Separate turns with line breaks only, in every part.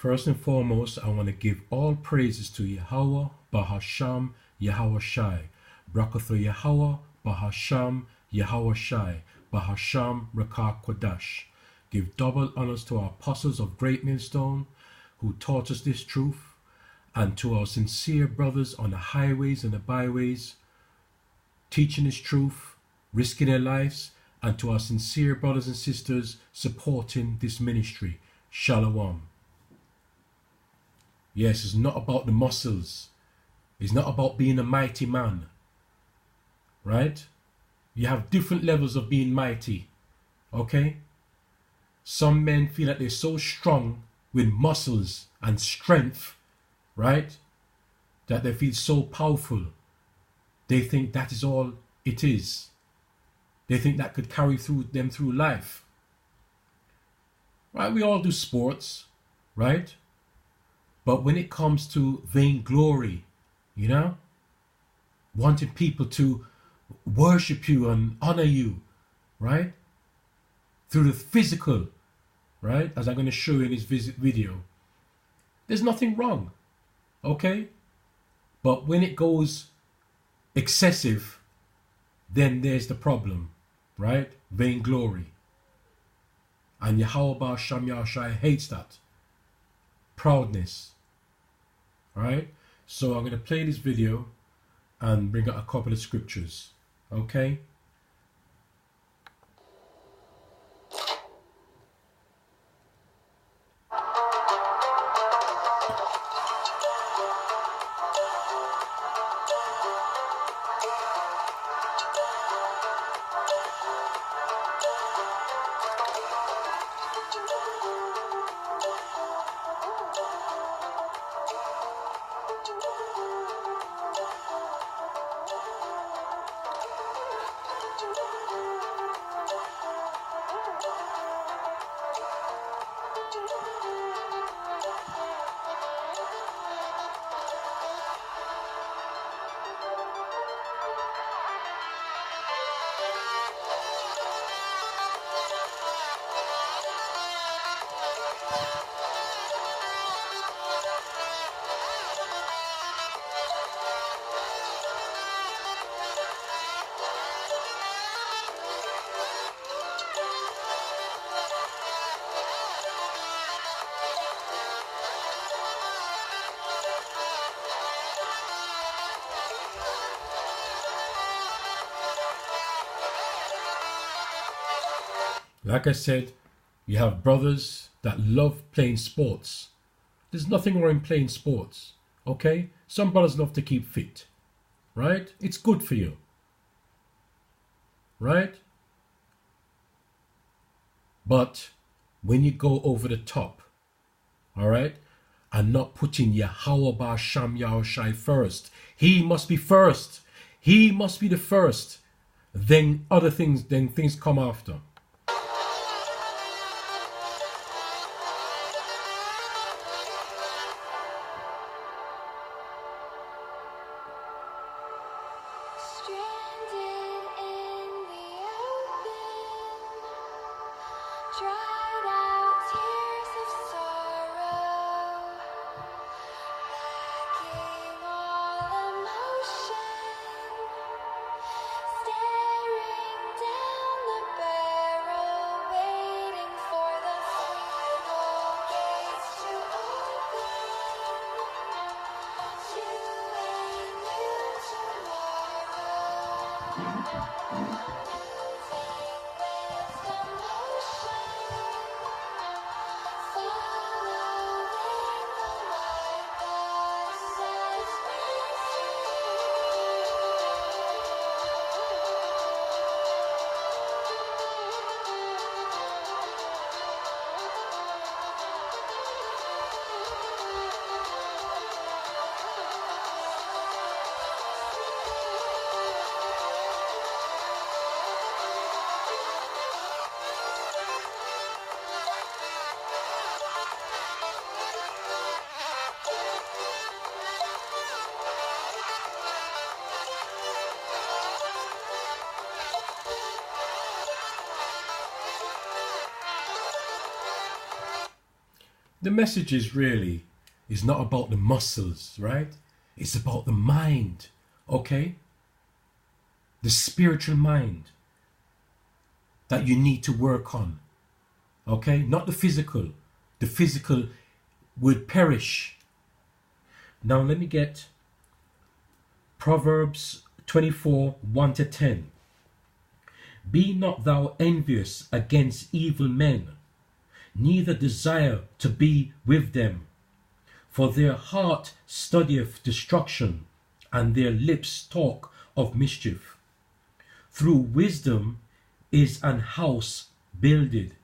First and foremost, I want to give all praises to Yahweh, Bahasham, Yahweh Shai. Brakatha Yahweh, Bahasham, Yahweh Shai, Bahasham, Rakah Kodash. Give double honors to our apostles of Great Millstone, who taught us this truth, and to our sincere brothers on the highways and the byways, teaching this truth, risking their lives, and to our sincere brothers and sisters supporting this ministry. Shalom. Yes, it's not about the muscles. It's not about being a mighty man. Right? You have different levels of being mighty. Okay? Some men feel that they're so strong with muscles and strength, right? That they feel so powerful. They think that is all it is. They think that could carry them through life. Right? We all do sports, right? But when it comes to vainglory, you know, wanting people to worship you and honor you, right? Through the physical, right? As I'm going to show you in this video. There's nothing wrong, okay? But when it goes excessive, then there's the problem, right? Vainglory. And Yahweh Ba'asham Yahushai hates that. Proudness. Alright? So I'm going to play this video and bring out a couple of scriptures. Okay? Like I said, you have brothers that love playing sports. There's nothing wrong in playing sports, okay? Some brothers love to keep fit, right? It's good for you, right? But when you go over the top, all right, and not putting Yahweh Ba'asham Yahushai first, he must be first. He must be the first. Then things come after. the message is not about the muscles, right? It's about the mind, okay? The spiritual mind that you need to work on, okay? Not the physical. The physical would perish. Now let me get Proverbs 24, 1-10. Be not thou envious against evil men, neither desire to be with them. For their heart studieth destruction, and their lips talk of mischief. Through wisdom is an house builded,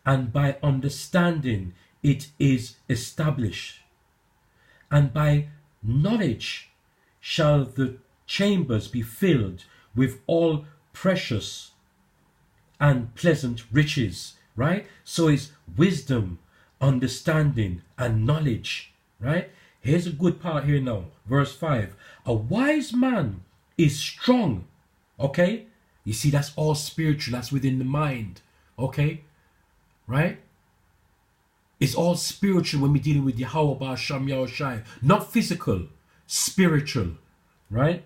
and by understanding it is established. And by knowledge shall the chambers be filled with all precious and pleasant riches, right? So it's wisdom, understanding, and knowledge, right? Here's a good part here now. Verse 5. A wise man is strong, okay? You see, that's all spiritual. That's within the mind, okay? Right? It's all spiritual when we're dealing with Yahweh Ba'asham Yahushai. Not physical, spiritual, right?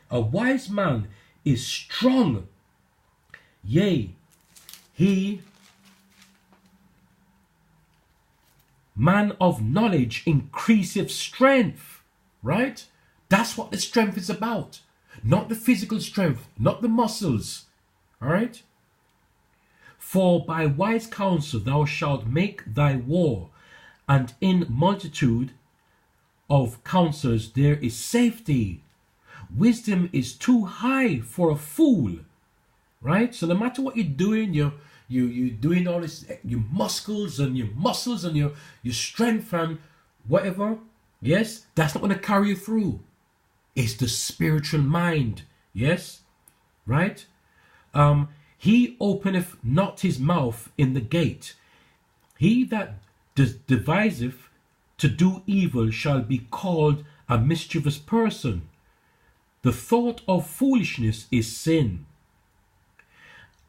A wise man is strong. Yea, he, man of knowledge, increaseth strength, right? That's what the strength is about. Not the physical strength, not the muscles, all right? For by wise counsel thou shalt make thy war, and in multitude of counsels there is safety. Wisdom is too high for a fool, right? So no matter what you're doing, you're doing all this, your muscles and your muscles and your strength and whatever, yes, that's not going to carry you through. It's the spiritual mind, yes, right? He openeth not his mouth in the gate. He that deviseth to do evil shall be called a mischievous person. The thought of foolishness is sin,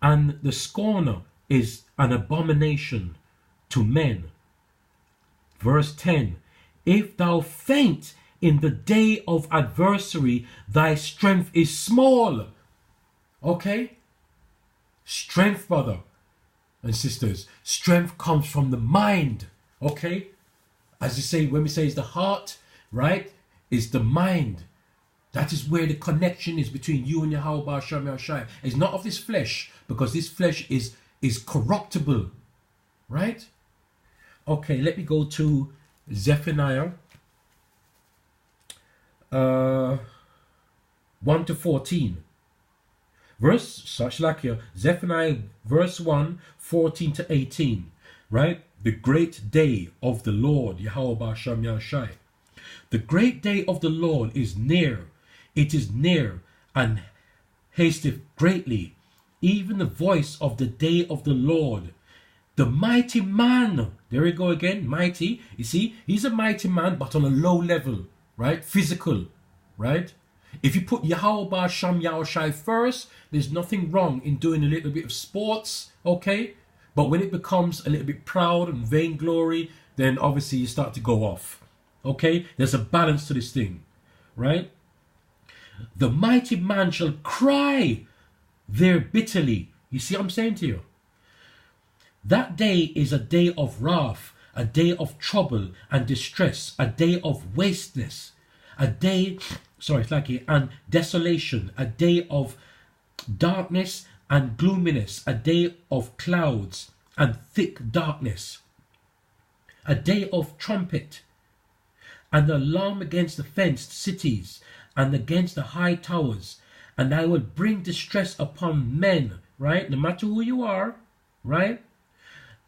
and the scorner is an abomination to men. Verse 10. If thou faint in the day of adversary, thy strength is small. Okay? Strength, brother and sisters, strength comes from the mind. Okay? As you say, when we say it's the heart, right? It's the mind. That is where the connection is between you and Yahweh Ba'asham Yahushai. It's not of this flesh, because this flesh is corruptible. Right? Okay, let me go to Zephaniah 1-14. Zephaniah verse 1, 14-18. Right? The great day of the Lord, Yahweh Ba'asham Yahushai. The great day of the Lord is near. It is near and hasteth greatly. Even the voice of the day of the Lord. The mighty man. There we go again. Mighty. You see, he's a mighty man, but on a low level. Right? Physical. Right? If you put Yahweh Ba'asham Yahushai first, there's nothing wrong in doing a little bit of sports. Okay? But when it becomes a little bit proud and vainglory, then obviously you start to go off. Okay? There's a balance to this thing. Right? The mighty man shall cry there bitterly. You see what I'm saying to you? That day is a day of wrath, a day of trouble and distress, a day of wasteness, a day, and desolation, a day of darkness and gloominess, a day of clouds and thick darkness, a day of trumpet and alarm against the fenced cities and against the high towers. And I will bring distress upon men, right? No matter who you are, right?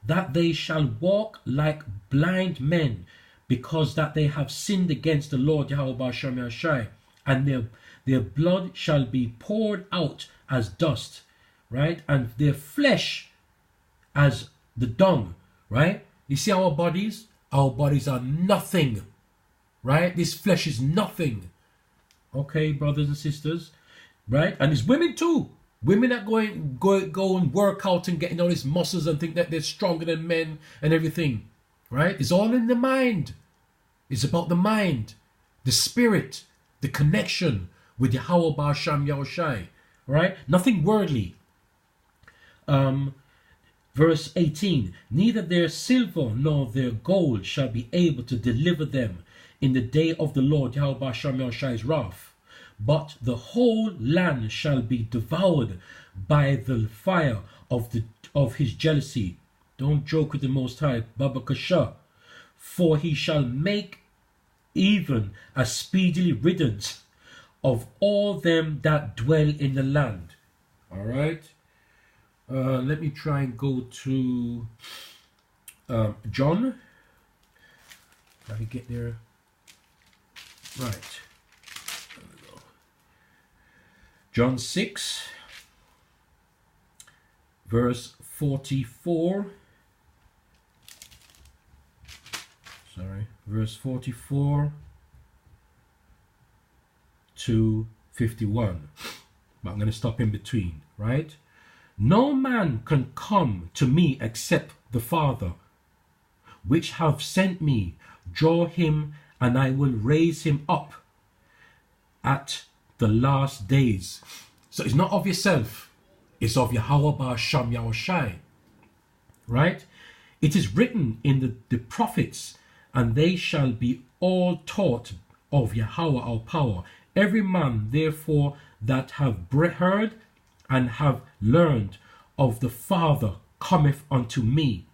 That they shall walk like blind men, because that they have sinned against the Lord Yahweh Ba'asham Yahushai, and their blood shall be poured out as dust, right? And their flesh as the dung, right? You see our bodies? Our bodies are nothing, right? This flesh is nothing. Okay, brothers and sisters, right? And it's women too. Women that go and work out and getting all these muscles and think that they're stronger than men and everything. right? It's all in the mind. It's about the mind, the spirit, the connection with Yahweh Ba'asham Yahushai, right? Nothing worldly. Verse 18, neither their silver nor their gold shall be able to deliver them in the day of the Lord Yahweh Ba'asham Yahushai's wrath, but the whole land shall be devoured by the fire of his jealousy. Don't joke with the Most High, Baba Kasha, for he shall make even a speedily riddance of all them that dwell in the land. All right. Let me try and go to John. Let me get there. Right. There we go. John 6, verse 44. Sorry, verse 44 to 51. But I'm going to stop in between, right? No man can come to me except the Father, which have sent me, draw him, and I will raise him up at the last days. So it's not of yourself, it's of Yahweh Ba'asham Yahushai, right? It is written in the prophets, and they shall be all taught of Yahweh our power. Every man therefore that have heard and have learned of the Father cometh unto me.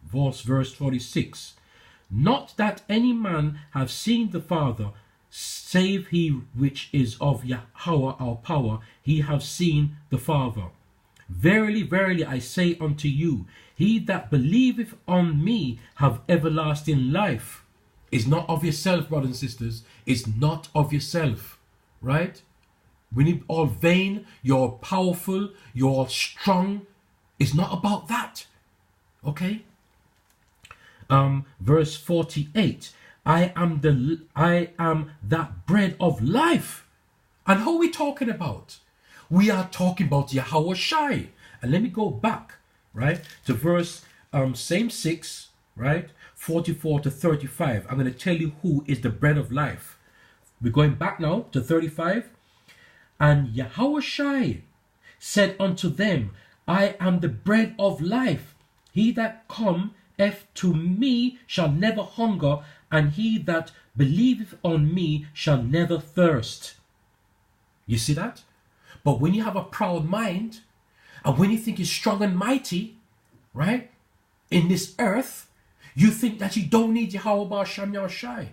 Verse 46. Not that any man have seen the Father, save he which is of Yahweh our power, he have seen the Father. Verily, verily, I say unto you, he that believeth on me have everlasting life. It's not of yourself, brothers and sisters. It's not of yourself, right? When you're all vain, you're powerful, you're all strong. It's not about that, okay? Verse 48. I am that bread of life. And who are we talking about? We are talking about Yahweh Shai. And let me go back, right, to verse same 6, right, 44 to 35. I'm going to tell you who is the bread of life. We're going back now to 35. And Yahweh Shai said unto them, I am the bread of life. He that cometh to me shall never hunger, and he that believeth on me shall never thirst. You see that? But when you have a proud mind, and when you think you're strong and mighty, right, in this earth, you think that you don't need Yahweh Ba'asham Yahushai.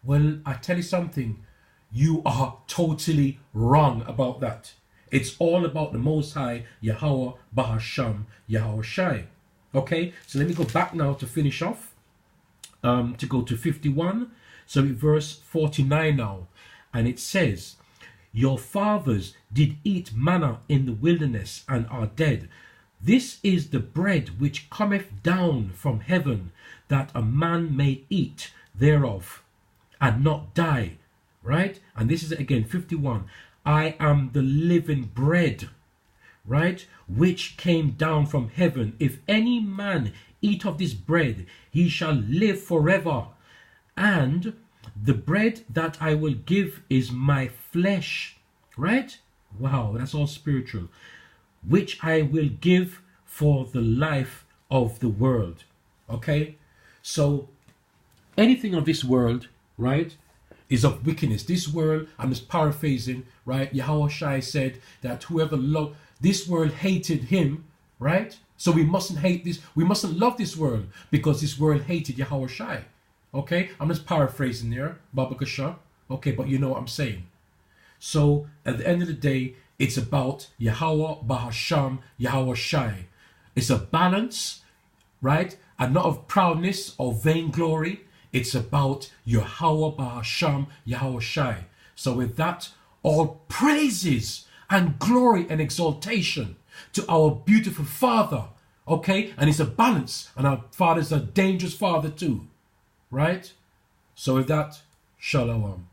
Well, I tell you something, you are totally wrong about that. It's all about the Most High, Yahweh Ba'asham Yahushai. Okay, so let me go back now to finish off, to go to 51. So verse 49 now, and it says, your fathers did eat manna in the wilderness and are dead. This is the bread which cometh down from heaven, that a man may eat thereof and not die. Right? And this is again 51. I am the living bread, right, which came down from heaven. If any man eat of this bread, he shall live forever. And the bread that I will give is my flesh, right? Wow, that's all spiritual. Which I will give for the life of the world. Okay? So anything of this world, right, is of wickedness. This world, I'm just paraphrasing, right? Yahweh Shai said that whoever loved this world hated him, right? So we mustn't hate this, we mustn't love this world because this world hated Yahweh Shai. Okay? I'm just paraphrasing there, Baba Kasha. Okay, but you know what I'm saying. So at the end of the day, it's about Yahweh Ba'asham Yahweh Shai. It's a balance, right? And not of proudness or vainglory. It's about Yahweh Ba'asham Yahweh Shai. So with that, all praises and glory and exaltation to our beautiful Father. Okay? And it's a balance. And our Father's a dangerous Father too. Right? So with that, Shalom.